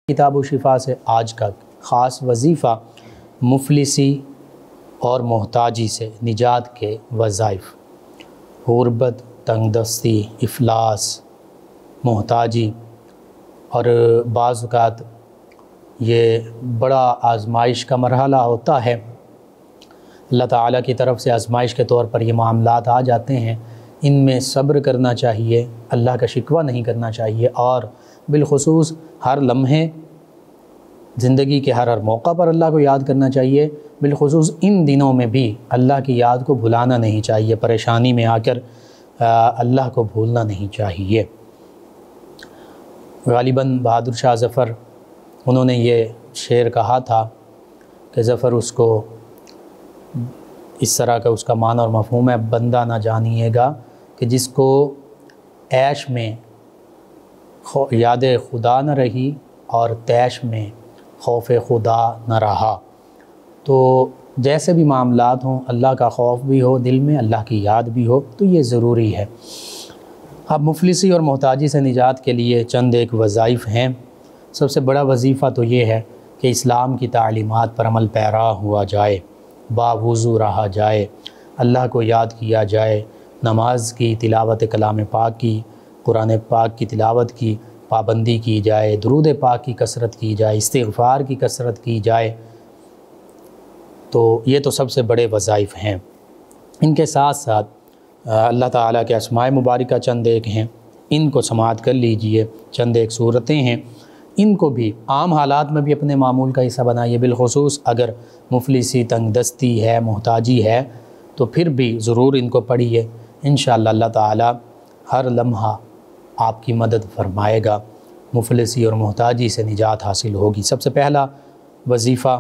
کتاب و شفا سے آج کا خاص وظیفہ مفلسی اور محتاجی سے نجات کے وظائف۔ غربت، تنگ دستی، افلاس، محتاجی اور بعض اوقات یہ بڑا آزمائش کا مرحلہ ہوتا ہے۔ اللہ تعالیٰ کی طرف سے آزمائش کے طور پر یہ معاملات آ جاتے ہیں، ان میں صبر کرنا چاہیے، اللہ کا شکوہ نہیں کرنا چاہیے، اور بالخصوص ہر لمحے زندگی کے ہر موقع پر اللہ کو یاد کرنا چاہیے۔ بالخصوص ان دنوں میں بھی اللہ کی یاد کو بھلانا نہیں چاہیے، پریشانی میں آ کر اللہ کو بھولنا نہیں چاہیے۔ غالباً بہادر شاہ ظفر انہوں نے یہ شعر کہا تھا کہ ظفر اس کو اس طرح کا اس کا معنی اور مفہوم ہے: بندہ نہ جانیے گا کہ جس کو عیش میں یاد خدا نہ رہی اور تیش میں خوف خدا نہ رہا۔ تو جیسے بھی معاملات ہوں، اللہ کا خوف بھی ہو دل میں، اللہ کی یاد بھی ہو، تو یہ ضروری ہے۔ اب مفلسی اور محتاجی سے نجات کے لیے چند ایک وظائف ہیں۔ سب سے بڑا وظیفہ تو یہ ہے کہ اسلام کی تعلیمات پر عمل پیرا ہوا جائے، باوضو رہا جائے، اللہ کو یاد کیا جائے، نماز کی، تلاوت کلام پاک کی، قرآن پاک کی تلاوت کی پابندی کی جائے، درود پاک کی کثرت کی جائے، استغفار کی کثرت کی جائے۔ تو یہ تو سب سے بڑے وظائف ہیں۔ ان کے ساتھ ساتھ اللہ تعالیٰ کے اسماء مبارکہ چند ایک ہیں، ان کو سماعت کر لیجئے۔ چند ایک صورتیں ہیں، ان کو بھی عام حالات میں بھی اپنے معمول کا حصہ بنائیے۔ بالخصوص اگر مفلسی، تنگ دستی ہے، محتاجی ہے، تو پھر بھی ضرور ان کو پڑھیے۔ انشاءاللہ اللہ تعالیٰ ہر لمحہ آپ کی مدد فرمائے گا، مفلسی اور محتاجی سے نجات حاصل ہوگی۔ سب سے پہلا وظیفہ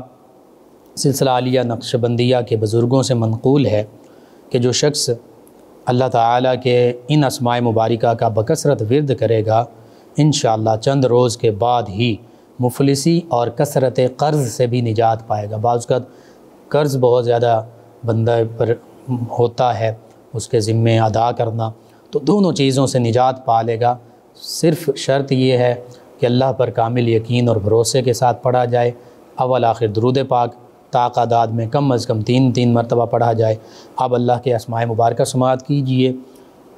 سلسلہ عالیہ نقشبندیہ کے بزرگوں سے منقول ہے کہ جو شخص اللہ تعالیٰ کے ان اسماء مبارکہ کا بکثرت ورد کرے گا، انشاءاللہ چند روز کے بعد ہی مفلسی اور کثرت قرض سے بھی نجات پائے گا۔ بعض اوقات قرض بہت زیادہ بندہ پر ہوتا ہے، اس کے ذمے ادا کرنا، تو دونوں چیزوں سے نجات پا لے گا۔ صرف شرط یہ ہے کہ اللہ پر کامل یقین اور بھروسے کے ساتھ پڑھا جائے۔ اول آخر درود پاک تعداد میں کم از کم 3 مرتبہ پڑھا جائے۔ اب اللہ کے اسماء مبارکہ سماعت کیجئے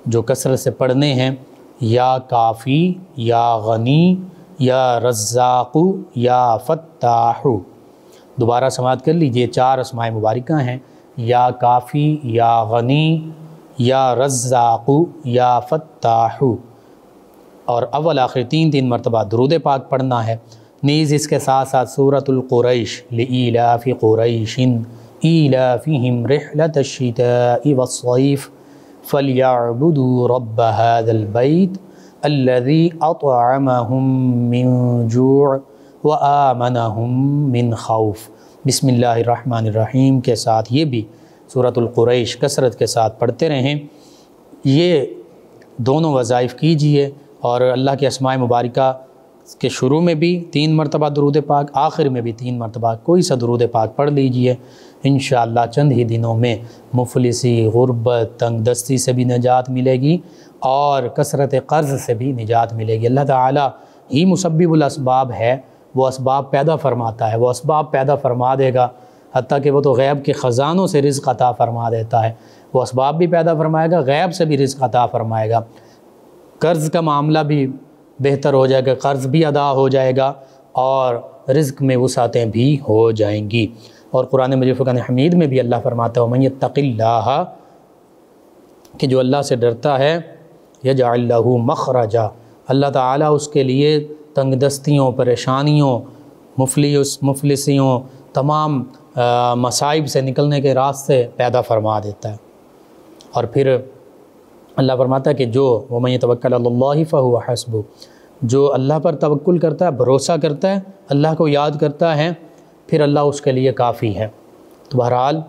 جو کثرت سے پڑھنے ہیں: یا کافی، یا غنی، یا رزاق، یا فتاح۔ دوبارہ سماعت کر لیجئے، 4 اسماء مبارکہ ہیں: یا کافی، یا غنی، یا رزاق، یا فتاح، اور اول آخر 3 مرتبہ درود پاک پڑھنا ہے۔ نیز اس کے ساتھ ساتھ سورۃ القریش، لإیلاف قریش ایلافہم رحلۃ الشتاء والصیف فلیعبدوا رب ھذا البیت الذی اطعمہم من جوع وآمنہم من خوف۔ بسم اللہ الرحمن الرحیم کے ساتھ یہ بھی سورۃ القریش کثرت کے ساتھ پڑھتے رہیں۔ یہ دونوں وظائف کیجئے، اور اللہ کے اسماء مبارکہ کے شروع میں بھی 3 مرتبہ درود پاک، آخر میں بھی 3 مرتبہ کوئی سا درود پاک پڑھ لیجئے۔ انشاءاللہ چند ہی دنوں میں مفلسی، غربت، تنگ دستی سے بھی نجات ملے گی اور کثرت قرض سے بھی نجات ملے گی۔ اللہ تعالیٰ ہی مسبب الاسباب ہے، وہ اسباب پیدا فرماتا ہے، وہ اسباب پیدا فرما دے گا، حتیٰ کہ وہ تو غیب کے خزانوں سے رزق عطا فرما دیتا ہے۔ وہ اسباب بھی پیدا فرمائے گا، غیب سے بھی رزق عطا فرمائے گا۔ قرض کا معاملہ بھی بہتر ہو جائے گا، قرض بھی ادا ہو جائے گا، اور رزق میں وسعتیں بھی ہو جائیں گی۔ اور قرآن مجید فرقان حمید میں بھی اللہ فرماتا ہے وَمَن يَتَّقِ اللَّهَ، کہ جو اللہ سے ڈرتا ہے، يَجْعَلْ لَهُ مَخْرَجًا، اللہ تعالیٰ اس کے لیے تنگ دستیوں، پریشانیوں، مفلسیوں، تمام مصائب سے نکلنے کے راستے پیدا فرما دیتا ہے۔ اور پھر اللہ فرماتا ہے کہ جو وَمَن يَتَوَكَّلْ عَلَى اللَّهِ فَهُوَ حَسْبُهُ، جو اللہ پر توکل کرتا ہے، بھروسہ کرتا ہے، اللہ کو یاد کرتا ہے، پھر اللہ اس کے لیے کافی ہے۔ تو بہرحال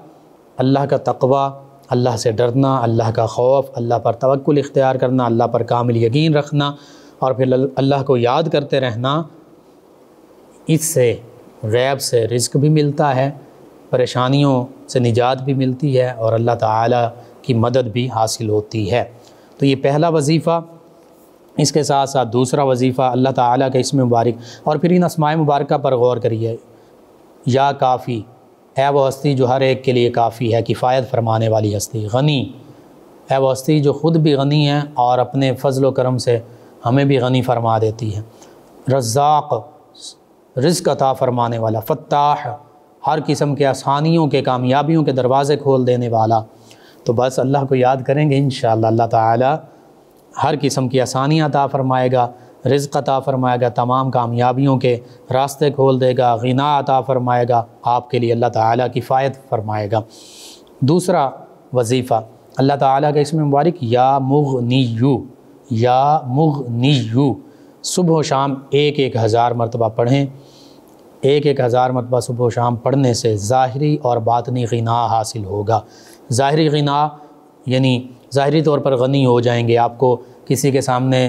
اللہ کا تقوی، اللہ سے ڈرنا، اللہ کا خوف، اللہ پر توکل اختیار کرنا، اللہ پر کامل یقین رکھنا، اور پھر اللہ کو یاد کرتے رہنا، اس سے غیب سے رزق بھی ملتا ہے، پریشانیوں سے نجات بھی ملتی ہے، اور اللہ تعالیٰ کی مدد بھی حاصل ہوتی ہے۔ تو یہ پہلا وظیفہ اس کے ساتھ ساتھ دوسرا وظیفہ اللہ تعالیٰ کے اسم مبارک، اور پھر ان اسماء مبارکہ پر غور کریے۔ یا کافی، اے وہ ہستی جو ہر ایک کے لیے کافی ہے، کفایت فرمانے والی ہستی۔ غنی، اے وہ ہستی جو خود بھی غنی ہے اور اپنے فضل و کرم سے ہمیں بھی غنی فرما دیتی ہے۔ رزاق، رزق عطا فرمانے والا۔ فتاح، ہر قسم کے آسانیوں کے، کامیابیوں کے دروازے کھول دینے والا۔ تو بس اللہ کو یاد کریں گے، انشاءاللہ اللہ تعالی ہر قسم کی آسانیاں عطا فرمائے گا، رزق عطا فرمائے گا، تمام کامیابیوں کے راستے کھول دے گا، غنا عطا فرمائے گا آپ کے لیے، اللہ تعالیٰ کفایت فرمائے گا۔ دوسرا وظیفہ اللہ تعالیٰ کے اسم مبارک یا مغنیو، یا مغنیو، صبح و شام 1000 مرتبہ پڑھیں۔ 1000 مرتبہ صبح و شام پڑھنے سے ظاہری اور باطنی غنا حاصل ہوگا۔ ظاہری غنا یعنی ظاہری طور پر غنی ہو جائیں گے، آپ کو کسی کے سامنے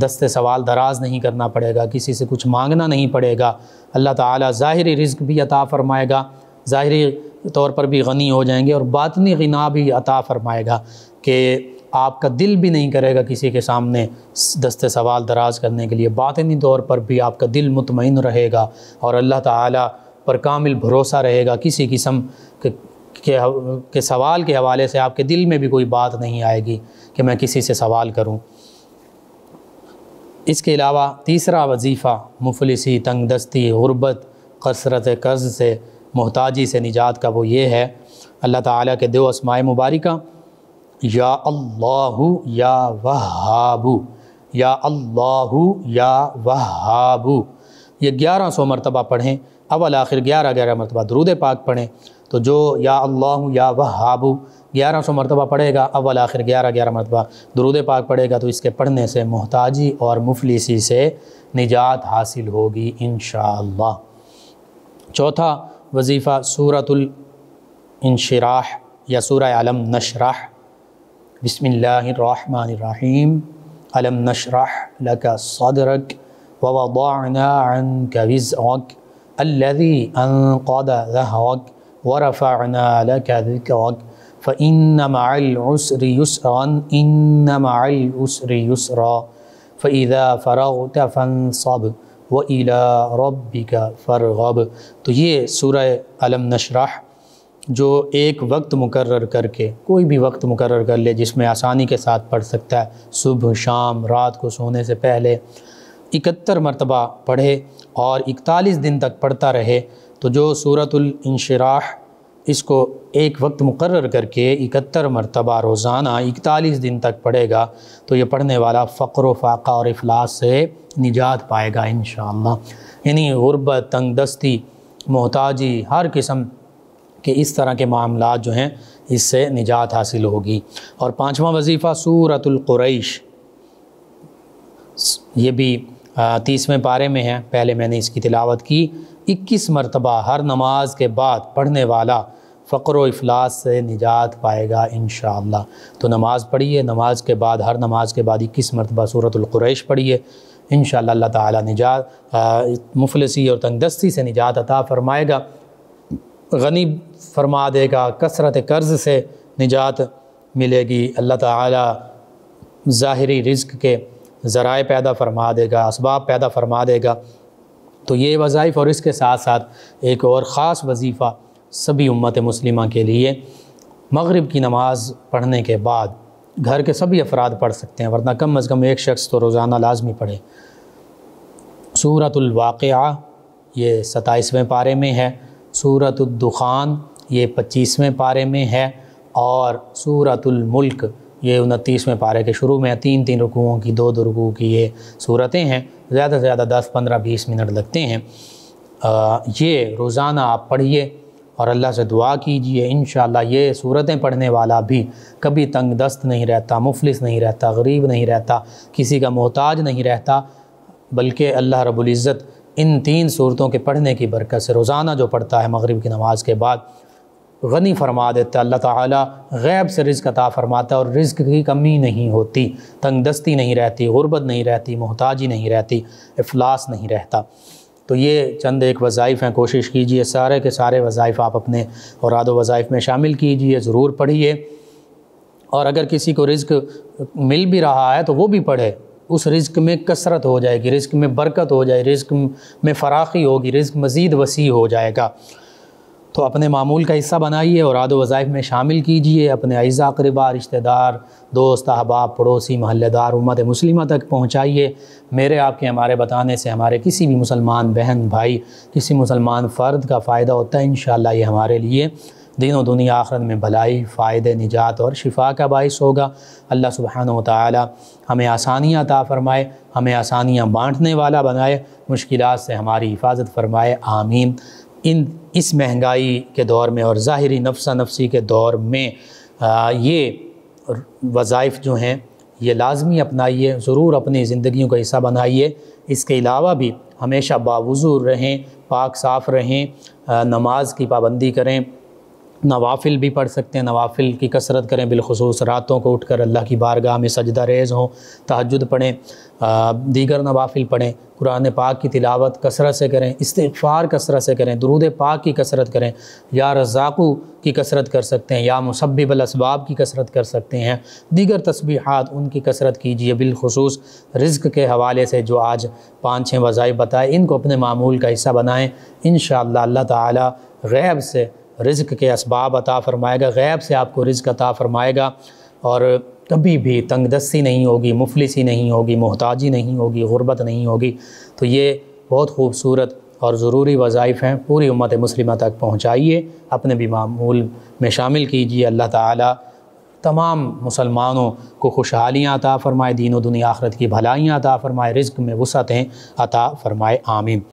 دست سوال دراز نہیں کرنا پڑے گا، کسی سے کچھ مانگنا نہیں پڑے گا۔ اللہ تعالیٰ ظاہری رزق بھی عطا فرمائے گا، ظاہری طور پر بھی غنی ہو جائیں گے، اور باطنی غنا بھی عطا فرمائے گا کہ آپ کا دل بھی نہیں کرے گا کسی کے سامنے دست سوال دراز کرنے کے لیے، باطنی طور پر بھی آپ کا دل مطمئن رہے گا اور اللہ تعالیٰ پر کامل بھروسہ رہے گا۔ کسی قسم کے سوال کے حوالے سے آپ کے دل میں بھی کوئی بات نہیں آئے گی کہ میں کسی سے سوال کروں۔ اس کے علاوہ تیسرا وظیفہ مفلسی، تنگ دستی، غربت، کثرت قرض سے، محتاجی سے نجات کا وہ یہ ہے، اللہ تعالیٰ کے 2 اسماء مبارکہ یا اللہ یا وہاب، یا اللہ یا وہاب، یہ 1100 مرتبہ پڑھیں۔ اول آخر 11 مرتبہ درود پاک پڑھیں۔ تو جو یا اللہ یا وہاب 1100 مرتبہ پڑھے گا، اول آخر 11 مرتبہ درود پاک پڑھے گا، تو اس کے پڑھنے سے محتاجی اور مفلسی سے نجات حاصل ہوگی انشاءاللہ۔ چوتھا وظیفہ سورۃ الانشراح یا سورہ علم نشرح۔ بسم اللہ الرحمن الرحیم۔ علم نشرح لک صدرک ووضعنا عنک وزرک الذی انقض ظہرک ورفعنا لك ذكرك فإن مع العسر يسرا إن مع العسر يسرا فإذا فرغت فانصب وإلى ربك فارغب۔ تو یہ سورہ علم نشرح جو ایک وقت مقرر کر کے، کوئی بھی وقت مقرر کر لے جس میں آسانی کے ساتھ پڑھ سکتا ہے، صبح شام رات کو سونے سے پہلے 71 مرتبہ پڑھے اور 41 دن تک پڑھتا رہے، تو جو سورۃ الانشراح اس کو ایک وقت مقرر کر کے 71 مرتبہ روزانہ 41 دن تک پڑھے گا، تو یہ پڑھنے والا فقر و فاقہ اور افلاس سے نجات پائے گا انشاءاللہ۔ یعنی غربت، تنگ دستی، محتاجی، ہر قسم کے اس طرح کے معاملات جو ہیں اس سے نجات حاصل ہوگی۔ اور 5واں وظیفہ سورۃ القریش، یہ بھی 30ویں پارے میں ہے، پہلے میں نے اس کی تلاوت کی۔ 21 مرتبہ ہر نماز کے بعد پڑھنے والا فقر و افلاس سے نجات پائے گا انشاءاللہ۔ تو نماز پڑھیے، نماز کے بعد ہر نماز کے بعد 21 مرتبہ سورۃ القریش پڑھیے، انشاءاللہ اللہ تعالیٰ نجات، مفلسی اور تنگ دستی سے نجات عطا فرمائے گا، غنی فرما دے گا، کثرت قرض سے نجات ملے گی، اللہ تعالیٰ ظاہری رزق کے ذرائع پیدا فرما دے گا، اسباب پیدا فرما دے گا۔ تو یہ وظائف، اور اس کے ساتھ ساتھ ایک اور خاص وظیفہ سبھی امت مسلمہ کے لیے، مغرب کی نماز پڑھنے کے بعد گھر کے سبھی افراد پڑھ سکتے ہیں، ورنہ کم از کم ایک شخص تو روزانہ لازمی پڑھے۔ سورۃ الواقعہ یہ 27ویں پارے میں ہے، سورۃ الدخان یہ 25ویں پارے میں ہے، اور سورۃ الملک یہ 29ویں پارے کے شروع میں 3 رکوعوں کی 2 رکوع کی یہ صورتیں ہیں، زیادہ سے زیادہ 10 15 20 منٹ لگتے ہیں۔ یہ روزانہ آپ پڑھیے اور اللہ سے دعا کیجئے، انشاءاللہ یہ صورتیں پڑھنے والا بھی کبھی تنگ دست نہیں رہتا، مفلس نہیں رہتا، غریب نہیں رہتا، کسی کا محتاج نہیں رہتا، بلکہ اللہ رب العزت ان 3 صورتوں کے پڑھنے کی برکت سے روزانہ جو پڑھتا ہے مغرب کی نماز کے بعد غنی فرما دیتا ہے، اللہ تعالیٰ غیب سے رزق عطا فرماتا ہے اور رزق کی کمی نہیں ہوتی، تنگ دستی نہیں رہتی، غربت نہیں رہتی، محتاجی نہیں رہتی، افلاس نہیں رہتا۔ تو یہ چند ایک وظائف ہیں، کوشش کیجئے سارے کے سارے وظائف آپ اپنے اوراد و وظائف میں شامل کیجئے، ضرور پڑھیے، اور اگر کسی کو رزق مل بھی رہا ہے تو وہ بھی پڑھے، اس رزق میں کثرت ہو جائے گی، رزق میں برکت ہو جائے، رزق میں فراخی ہوگی، رزق مزید وسیع ہو جائے گا۔ تو اپنے معمول کا حصہ بنائیے اور عاد و وظائف میں شامل کیجئے، اپنے اعزا اقربا، رشتہ دار، دوست، احباب، پڑوسی، محلہ دار، امت مسلمہ تک پہنچائیے۔ میرے آپ کے ہمارے بتانے سے ہمارے کسی بھی مسلمان بہن بھائی، کسی مسلمان فرد کا فائدہ ہوتا ہے، انشاءاللہ یہ ہمارے لیے دین و دنیا آخرت میں بھلائی، فائدے، نجات اور شفا کا باعث ہوگا۔ اللہ سبحانہ و تعالی ہمیں آسانیاں عطا فرمائے، ہمیں آسانیاں بانٹنے والا بنائے، مشکلات سے ہماری حفاظت فرمائے، آمین۔ اس مہنگائی کے دور میں اور ظاہری نفسہ نفسی کے دور میں یہ وظائف جو ہیں یہ لازمی اپنائیے، ضرور اپنی زندگیوں کا حصہ بنائیے۔ اس کے علاوہ بھی ہمیشہ باوضو رہیں، پاک صاف رہیں، نماز کی پابندی کریں، نوافل بھی پڑھ سکتے ہیں، نوافل کی کثرت کریں، بالخصوص راتوں کو اٹھ کر اللہ کی بارگاہ میں سجدہ ریز ہوں، تہجد پڑھیں، دیگر نوافل پڑھیں، قرآن پاک کی تلاوت کثرت سے کریں، استغفار کثرت سے کریں، درود پاک کی کثرت کریں، یا رزاقو کی کثرت کر سکتے ہیں، یا مسبب الاسباب کی کثرت کر سکتے ہیں، دیگر تسبیحات ان کی کثرت کیجیے۔ بالخصوص رزق کے حوالے سے جو آج 5-6 وظائف بتائے، ان کو اپنے معمول کا حصہ بنائیں، انشاءاللہ اللہ تعالی غیب سے رزق کے اسباب عطا فرمائے گا، غیب سے آپ کو رزق عطا فرمائے گا، اور کبھی بھی تنگ دستی نہیں ہوگی، مفلسی نہیں ہوگی، محتاجی نہیں ہوگی، غربت نہیں ہوگی۔ تو یہ بہت خوبصورت اور ضروری وظائف ہیں، پوری امت مسلمہ تک پہنچائیے، اپنے بھی معمول میں شامل کیجیے۔ اللہ تعالی تمام مسلمانوں کو خوشحالیاں عطا فرمائے، دین و دنیا آخرت کی بھلائیاں عطا فرمائے، رزق میں وسعتیں عطا فرمائے، آمین۔